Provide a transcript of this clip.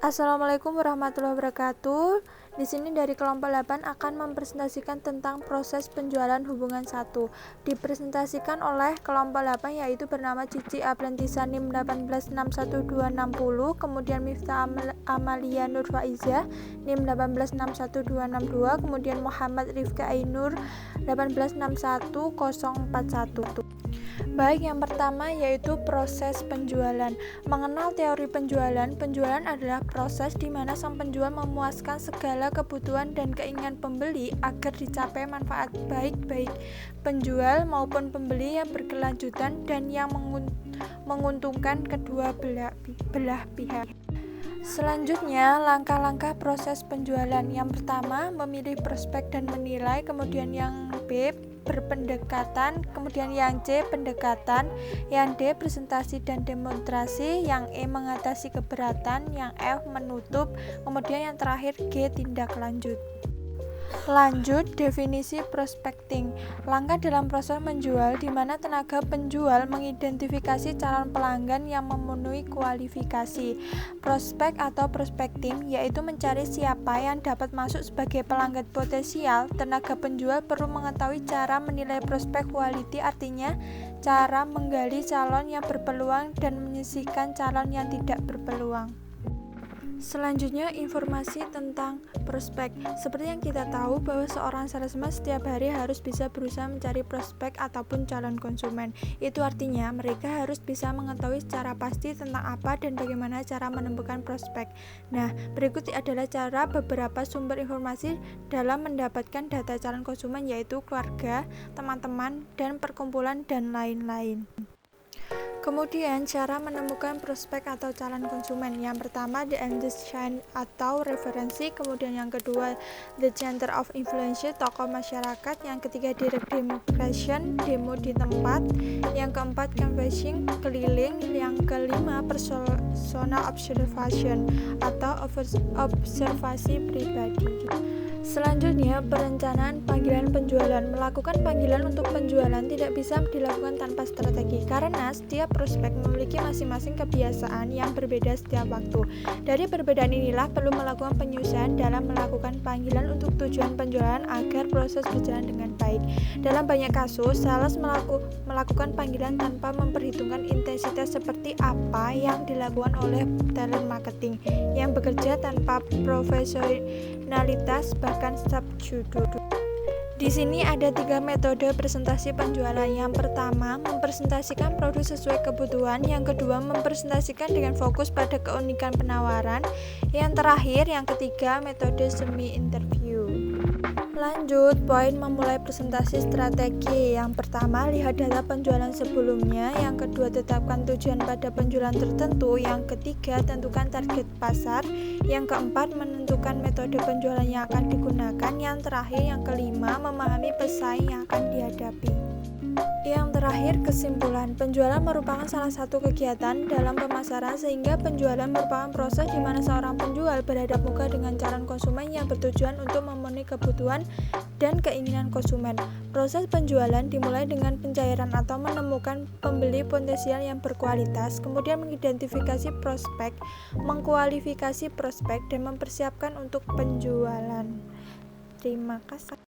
Assalamualaikum warahmatullahi wabarakatuh. Di sini dari kelompok 8 akan mempresentasikan tentang proses penjualan hubungan 1. Dipresentasikan oleh kelompok 8 yaitu bernama Cici Aprentisa NIM 1861260, kemudian Miftah Amalia Nur Faiza NIM 1861262, kemudian Muhammad Rifka Ainur 1861041. Baik, yang pertama yaitu proses penjualan. Mengenal teori penjualan, penjualan adalah proses di mana sang penjual memuaskan segala kebutuhan dan keinginan pembeli agar dicapai manfaat baik penjual maupun pembeli yang berkelanjutan dan yang menguntungkan kedua belah pihak. Selanjutnya, langkah-langkah proses penjualan. Yang pertama, memilih prospek dan menilai, kemudian yang B, berpendekatan, kemudian yang C, pendekatan, yang D, presentasi dan demonstrasi, yang E, mengatasi keberatan, yang F, menutup, kemudian yang terakhir G, tindak lanjut. Lanjut, definisi prospecting. Langkah dalam proses menjual di mana tenaga penjual mengidentifikasi calon pelanggan yang memenuhi kualifikasi. Prospek atau prospecting yaitu mencari siapa yang dapat masuk sebagai pelanggan potensial. Tenaga penjual perlu mengetahui cara menilai prospek quality, artinya cara menggali calon yang berpeluang dan menyisihkan calon yang tidak berpeluang. Selanjutnya, informasi tentang prospek. Seperti yang kita tahu bahwa seorang salesman setiap hari harus bisa berusaha mencari prospek ataupun calon konsumen. Itu artinya mereka harus bisa mengetahui secara pasti tentang apa dan bagaimana cara menemukan prospek. Nah, berikut adalah cara beberapa sumber informasi dalam mendapatkan data calon konsumen, yaitu keluarga, teman-teman, dan perkumpulan, dan lain-lain. Kemudian, cara menemukan prospek atau calon konsumen. Yang pertama, the Chain atau referensi. Kemudian yang kedua, the center of influence, tokoh masyarakat. Yang ketiga, direct demonstration, demo di tempat. Yang keempat, canvassing, keliling. Yang kelima, personal observation atau observasi pribadi. Selanjutnya, perencanaan panggilan penjualan. Melakukan panggilan untuk penjualan tidak bisa dilakukan tanpa strategi karena setiap prospek memiliki masing-masing kebiasaan yang berbeda setiap waktu. Dari perbedaan inilah perlu melakukan penyusunan dalam melakukan panggilan untuk tujuan penjualan agar proses berjalan dengan baik. Dalam banyak kasus, sales melakukan panggilan tanpa memperhitungkan intensitas seperti apa yang dilakukan oleh talent marketing yang bekerja tanpa profesionalitas bahkan subjudul. Di sini ada 3 metode presentasi penjualan. Yang pertama, mempresentasikan produk sesuai kebutuhan. Yang kedua, mempresentasikan dengan fokus pada keunikan penawaran. Yang terakhir, yang ketiga, metode semi interview. Lanjut, poin memulai presentasi strategi. Yang pertama, lihat data penjualan sebelumnya. Yang kedua, tetapkan tujuan pada penjualan tertentu. Yang ketiga, tentukan target pasar. Yang keempat, menentukan metode penjualan yang akan digunakan. Yang terakhir, yang kelima, memahami pesaing yang akan dihadapi. Yang terakhir, kesimpulan. Penjualan merupakan salah satu kegiatan dalam pemasaran, sehingga penjualan merupakan proses di mana seorang penjual berhadap muka dengan calon konsumen yang bertujuan untuk memenuhi kebutuhan dan keinginan konsumen. Proses penjualan dimulai dengan pencairan atau menemukan pembeli potensial yang berkualitas, kemudian mengidentifikasi prospek, mengkualifikasi prospek, dan mempersiapkan untuk penjualan. Terima kasih.